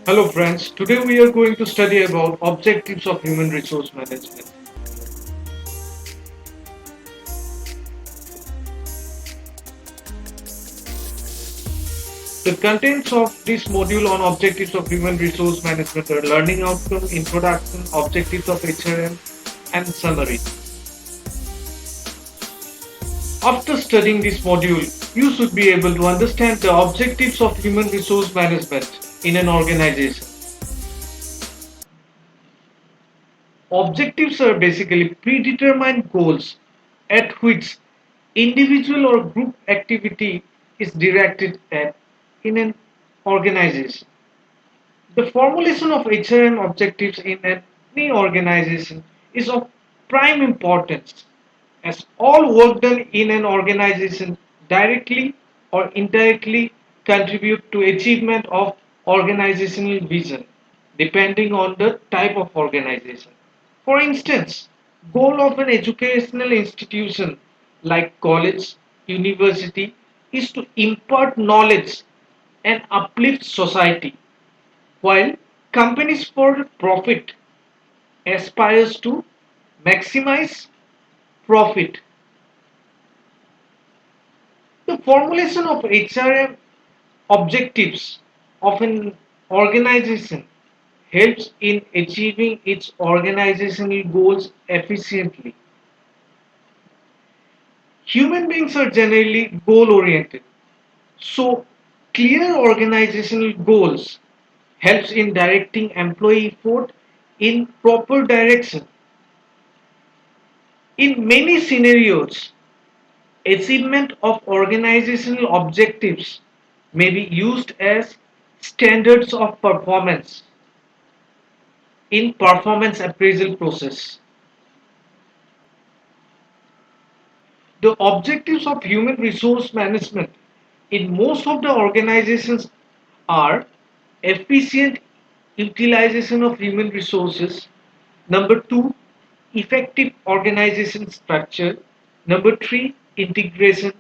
Hello friends, today we are going to study about objectives of human resource management. The contents of this module on objectives of human resource management are learning outcome, introduction, objectives of HRM, and summary. After studying this module, you should be able to understand the objectives of human resource management in an organization. Objectives are basically predetermined goals at which individual or group activity is directed at in an organization. The formulation of HRM objectives in any organization is of prime importance as all work done in an organization directly or indirectly contribute to achievement of organizational vision depending on the type of organization. For instance, goal of an educational institution like college, university is to impart knowledge and uplift society, while companies for profit aspires to maximize profit. The formulation of HRM objectives of an organization helps in achieving its organizational goals efficiently. Human beings are generally goal oriented, so clear organizational goals helps in directing employee effort in proper direction. In many scenarios, achievement of organizational objectives may be used as standards of performance in performance appraisal process. The objectives of human resource management in most of the organizations are efficient utilization of human resources. Number two, effective organization structure. Number three, integration.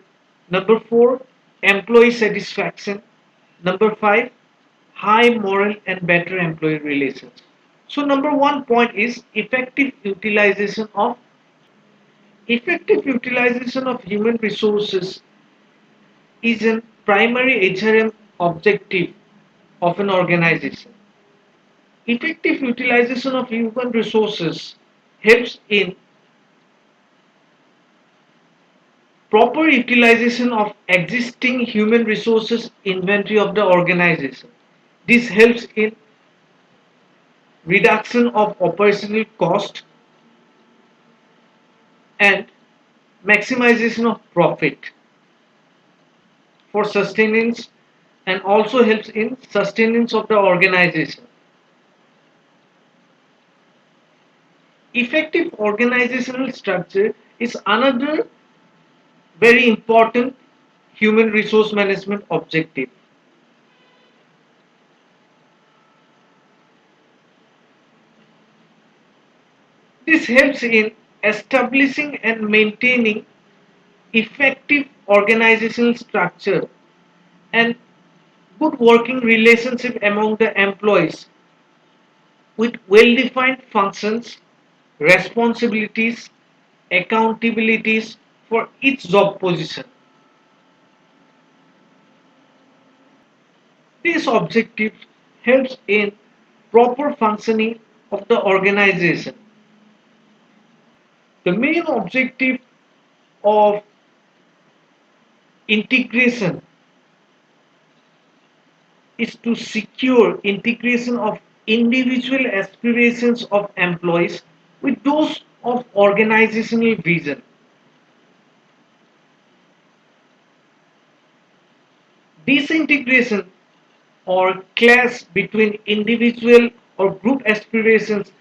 Number four, employee satisfaction. Number five, high moral and better employee relations. So number one point is effective utilization of human resources is a primary HRM objective of an organization. Effective utilization of human resources helps in proper utilization of existing human resources inventory of the organization. This helps in reduction of operational cost and maximization of profit for sustenance and also helps in sustenance of the organization. Effective organizational structure is another very important human resource management objective. This helps in establishing and maintaining effective organizational structure and good working relationship among the employees with well-defined functions, responsibilities, accountabilities for each job position. This objective helps in proper functioning of the organization. The main objective of integration is to secure integration of individual aspirations of employees with those of organizational vision. Disintegration or clash between individual or group aspirations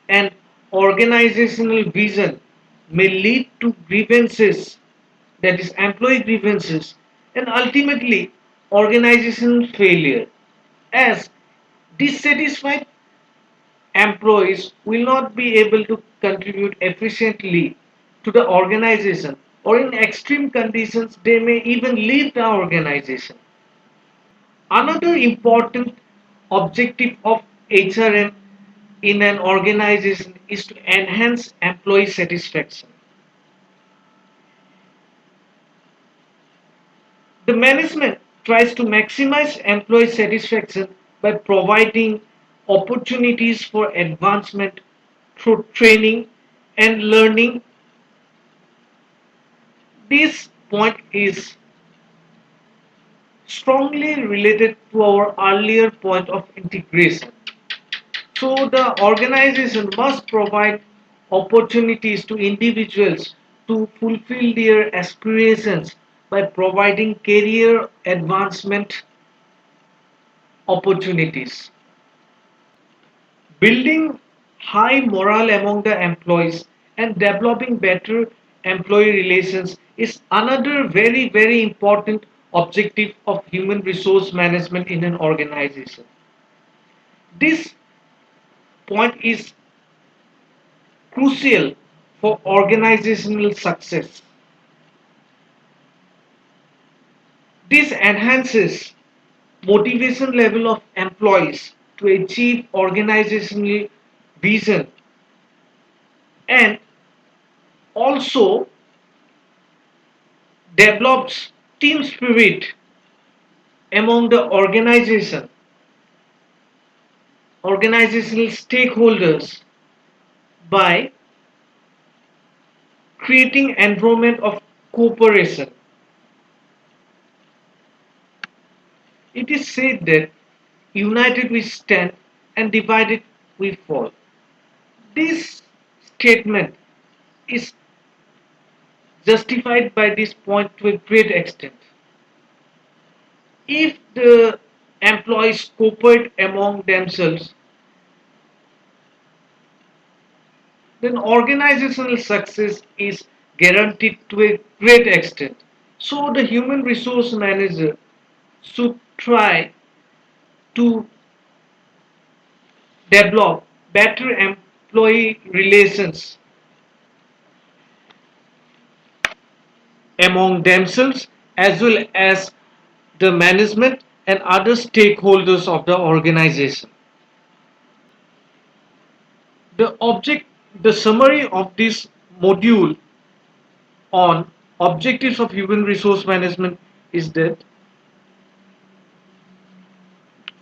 and organizational vision may lead to grievances, that is, employee grievances, and ultimately organizational failure, as dissatisfied employees will not be able to contribute efficiently to the organization, or in extreme conditions, they may even leave the organization. Another important objective of HRM in an organization is to enhance employee satisfaction. The management tries to maximize employee satisfaction by providing opportunities for advancement through training and learning. This point is strongly related to our earlier point of integration. So the organization must provide opportunities to individuals to fulfill their aspirations by providing career advancement opportunities. Building high morale among the employees and developing better employee relations is another very important objective of human resource management in an organization. This point is crucial for organizational success. This enhances motivation level of employees to achieve organizational vision and also develops team spirit among the organizational stakeholders by creating environment of cooperation. It is said that united we stand and divided we fall. This statement is justified by this point to a great extent. If the employees cooperate among themselves, then organizational success is guaranteed to a great extent. So the human resource manager should try to develop better employee relations among themselves as well as the management and other stakeholders of the organization. The summary of this module on objectives of human resource management is that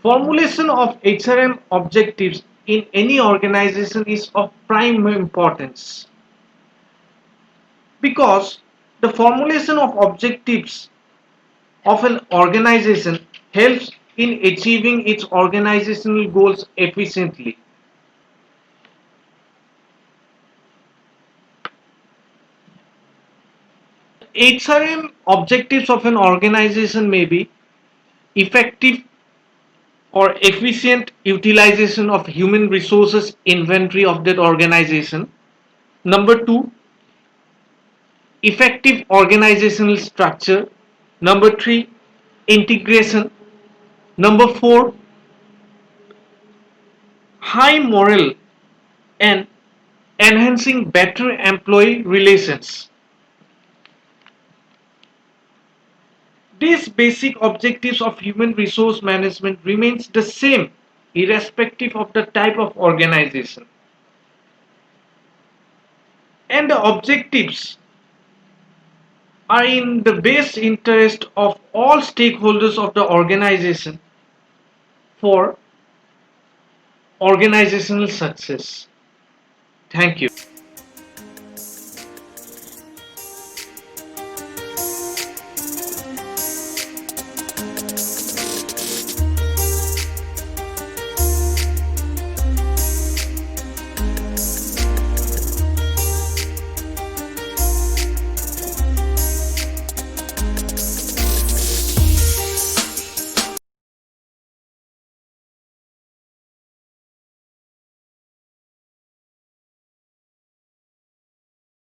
formulation of HRM objectives in any organization is of prime importance because the formulation of objectives of an organization helps in achieving its organizational goals efficiently. HRM objectives of an organization may be effective or efficient utilization of human resources inventory of that organization. Number two, effective organizational structure. Number three, integration. Number four, high morale and enhancing better employee relations. These basic objectives of human resource management remains the same irrespective of the type of organization. And the objectives are in the best interest of all stakeholders of the organization for organizational success. Thank you.